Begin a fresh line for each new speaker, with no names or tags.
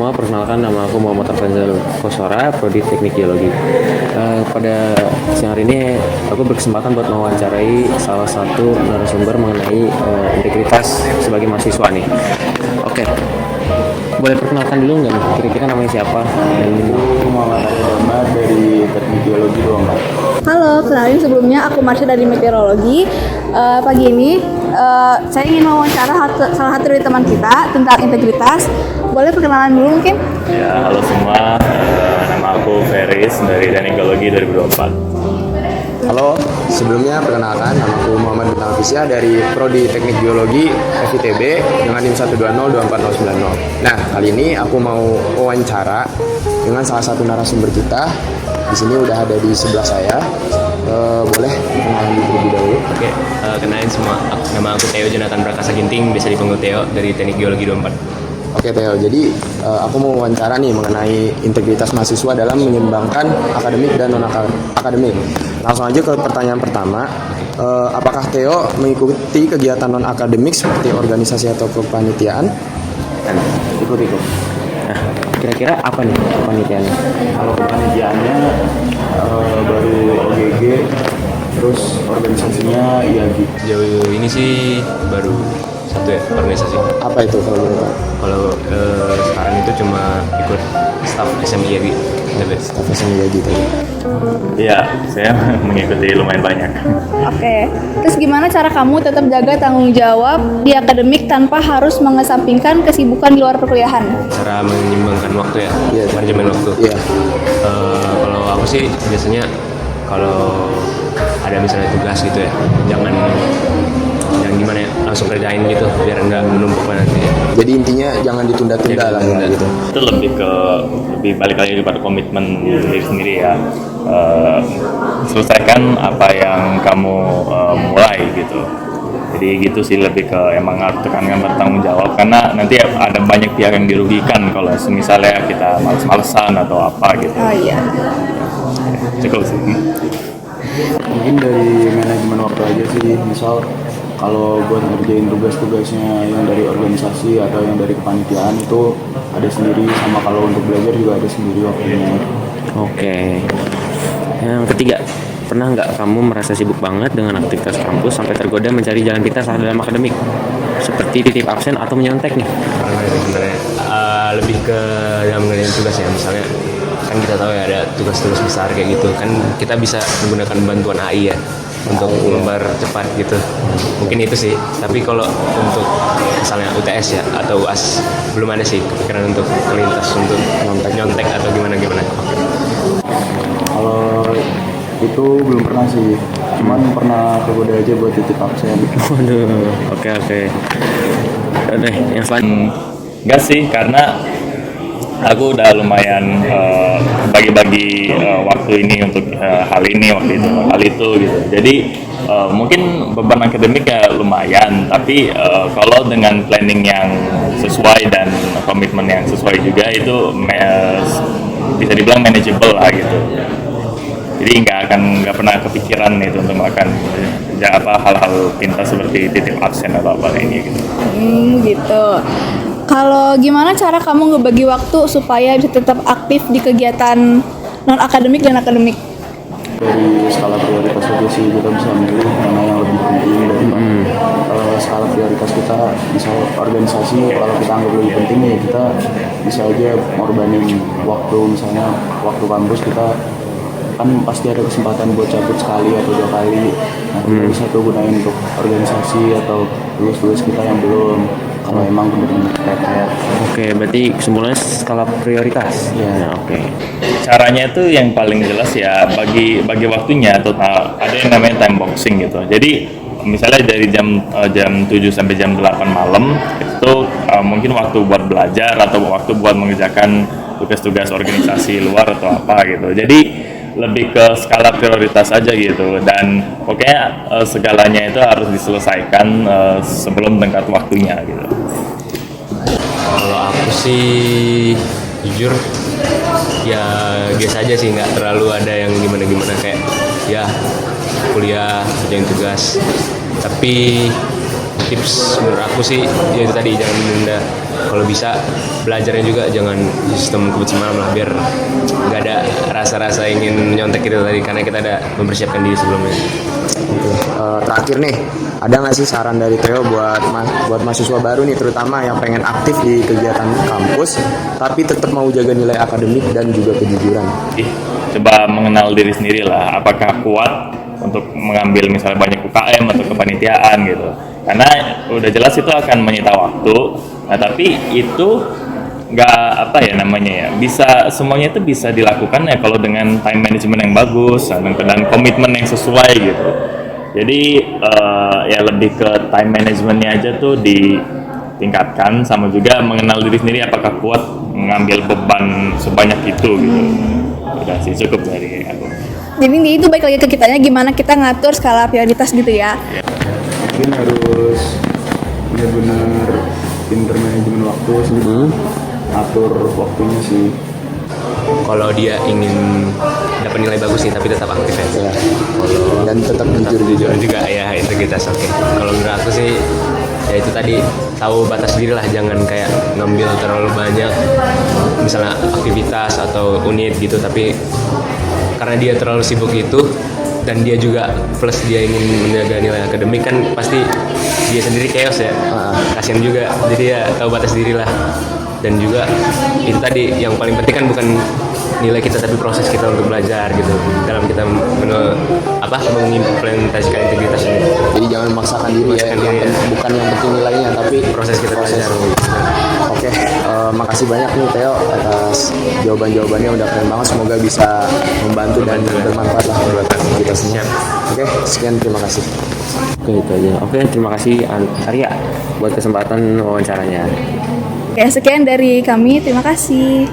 semua, perkenalkan nama aku Muhammad Afenzal Kosora, Prodi Teknik Geologi. Pada siang hari ini aku berkesempatan buat mewawancarai salah satu narasumber mengenai integritas sebagai mahasiswa nih. Oke, boleh perkenalkan dulu nggak nih? Kira-kira namanya siapa?
Aku Muhammad Afenzal dari Teknik Geologi 24.
Halo, kenalin sebelumnya aku Marsha dari Meteorologi. Pagi ini saya ingin mewawancara salah satu dari teman kita tentang integritas. Boleh perkenalan dulu mungkin?
Ya, halo semua. Nama aku Feris dari Teknik Geologi 2024.
Halo, sebelumnya perkenalkan nama aku Muhammad Bintang Afisya dari Prodi Teknik Geologi FITB dengan NIM 1202490. Nah, kali ini aku mau wawancara dengan salah satu narasumber kita. Di sini udah ada di sebelah saya. Boleh kenalan terlebih dahulu?
Oke, kenalin semua. Nama aku Theo Jonathan Prakasa Ginting, bisa dipanggil Theo dari Teknik Geologi 24.
Oke Theo, jadi aku mau wawancara nih mengenai integritas mahasiswa dalam menyeimbangkan akademik dan non-akademik. Langsung aja ke pertanyaan pertama. Apakah Theo mengikuti kegiatan non-akademik seperti organisasi atau kepanitiaan?
Ikut. Nah, kira-kira apa nih kepanitiaannya?
Kalau kepanitiaannya baru OGG, terus organisasinya IAGI.
Jauh ini sih baru satu ya organisasi.
Apa itu kalau boleh tahu?
Kalau sekarang itu cuma ikut staff SMI ya gitu.
Staff IAGI tadi.
Iya, saya mengikuti lumayan banyak.
Oke. Terus gimana cara kamu tetap jaga tanggung jawab di akademik tanpa harus mengesampingkan kesibukan di luar perkuliahan?
Cara menyeimbangkan waktu ya,
Iya.
manajemen waktu.
Iya.
Kalau aku sih biasanya kalau ada misalnya tugas gitu ya, jangan gimana ya, langsung kerjain gitu biar nggak menumpuk nanti.
Jadi intinya jangan ditunda-tunda lah ya gitu.
Itu lebih balik lagi kepada komitmen diri sendiri ya. Selesaikan apa yang kamu mulai gitu. Jadi gitu sih, lebih ke emang harus tekankan bertanggung jawab, karena nanti ada banyak pihak yang dirugikan kalau misalnya kita males-malesan atau apa gitu.
Oh iya.
Cukup sih.
Mungkin dari manajemen waktu aja sih, misal kalau buat ngerjain tugas-tugasnya yang dari organisasi atau yang dari kepanitiaan itu ada sendiri, sama kalau untuk belajar juga ada sendiri waktunya.
Oke. Yang ketiga, pernah nggak kamu merasa sibuk banget dengan aktivitas kampus sampai tergoda mencari jalan pintas dalam akademik? Seperti titip absen atau menyontek nih?
Karena itu sebenarnya lebih ke dalam mengerjakan tugas ya, misalnya kan kita tahu ya ada tugas-tugas besar kayak gitu kan, kita bisa menggunakan bantuan AI ya untuk mempercepat gitu. Mungkin itu sih, tapi kalau untuk misalnya UTS ya atau UAS belum ada sih kepikiran untuk melintas untuk nyontek atau gimana.
Kalau itu belum pernah sih, cuman pernah tergoda aja buat titip absen.
Waduh, oke. Oke, yang selanjutnya.
Enggak sih, karena aku udah lumayan bagi-bagi waktu ini untuk hal ini, waktu itu, hal itu gitu. Jadi mungkin beban akademik ya lumayan, tapi kalau dengan planning yang sesuai dan komitmen yang sesuai juga itu bisa dibilang manageable lah gitu. Jadi nggak pernah kepikiran itu untuk melakukan hal-hal pintas seperti titip absen atau apa ini gitu.
Gitu. Kalau gimana cara kamu ngebagi waktu supaya bisa tetap aktif di kegiatan non-akademik dan akademik?
Dari skala prioritas aja sih kita bisa memilih mana yang lebih penting dari skala prioritas kita. Misal organisasi kalau kita anggap lebih penting ya kita bisa aja ngorbanin waktu, misalnya waktu kampus kita kan pasti ada kesempatan buat cabut sekali atau 2 kali. Nah kita bisa tuh gunain untuk organisasi atau tugas-tugas kita yang belum, kalau emang benar-benar kayak.
Oke, berarti kesimpulannya skala prioritas.
Iya.
Oke.
Caranya itu yang paling jelas ya bagi waktunya, atau ada yang namanya time boxing gitu. Jadi misalnya dari jam 7 sampai jam 8 malam itu mungkin waktu buat belajar atau waktu buat mengerjakan tugas-tugas organisasi luar atau apa gitu. Jadi lebih ke skala prioritas aja gitu, dan pokoknya segalanya itu harus diselesaikan sebelum tenggat waktunya gitu.
Kalau aku sih jujur ya biasa aja sih, nggak terlalu ada yang gimana kayak ya kuliah kerjain tugas. Tapi tips menurut aku sih ya itu tadi, jangan menunda kalau bisa belajarnya juga jangan sistem kebut semalam lah, biar nggak ada rasa-rasa ingin nyontek itu tadi, karena kita ada mempersiapkan diri sebelumnya.
Terakhir nih, ada nggak sih saran dari Theo buat mahasiswa baru nih, terutama yang pengen aktif di kegiatan kampus tapi tetap mau jaga nilai akademik dan juga kejujuran?
Coba mengenal diri sendiri lah, apakah kuat untuk mengambil misalnya banyak UKM atau kepanitiaan gitu, karena udah jelas itu akan menyita waktu. Nah tapi itu nggak apa ya namanya ya, bisa semuanya itu bisa dilakukan ya kalau dengan time management yang bagus dan komitmen yang sesuai gitu. Jadi ya lebih ke time managementnya aja tuh ditingkatkan, sama juga mengenal diri sendiri apakah kuat mengambil beban sebanyak itu gitu. Udah sih cukup dari aku.
Jadi itu baik lagi ke kitanya, gimana kita ngatur skala prioritas gitu ya.
Mungkin harus benar-benar pinter manajemen waktu sendiri, atur waktunya sih.
Kalau dia ingin dapat nilai bagus nih tapi tetap aktif ya. Kalau
Dan tetap
jujur juga ya, integritas. Oke. Kalau menurut aku sih ya itu tadi, tahu batas diri lah, jangan kayak ngambil terlalu banyak misalnya aktivitas atau unit gitu, tapi karena dia terlalu sibuk itu dan dia juga plus dia ingin menjaga nilai akademik, kan pasti dia sendiri chaos ya. Kasian juga, jadi ya tahu batas diri lah. Dan juga itu tadi yang paling penting kan bukan nilai kita tapi proses kita untuk belajar gitu dalam kita mengimplementasikan integritas ini.
Jadi jangan memaksakan diri ya, bukan yang penting nilainya tapi
Proses kita belajar.
Oke, makasih banyak nih Theo atas jawaban-jawabannya, udah keren banget. Semoga bisa membantu dan bermanfaat lah buat kita semua. Oke, sekian, terima kasih. Oke, itu aja. Oke, terima kasih Arya buat kesempatan wawancaranya.
Oke, sekian dari kami, terima kasih.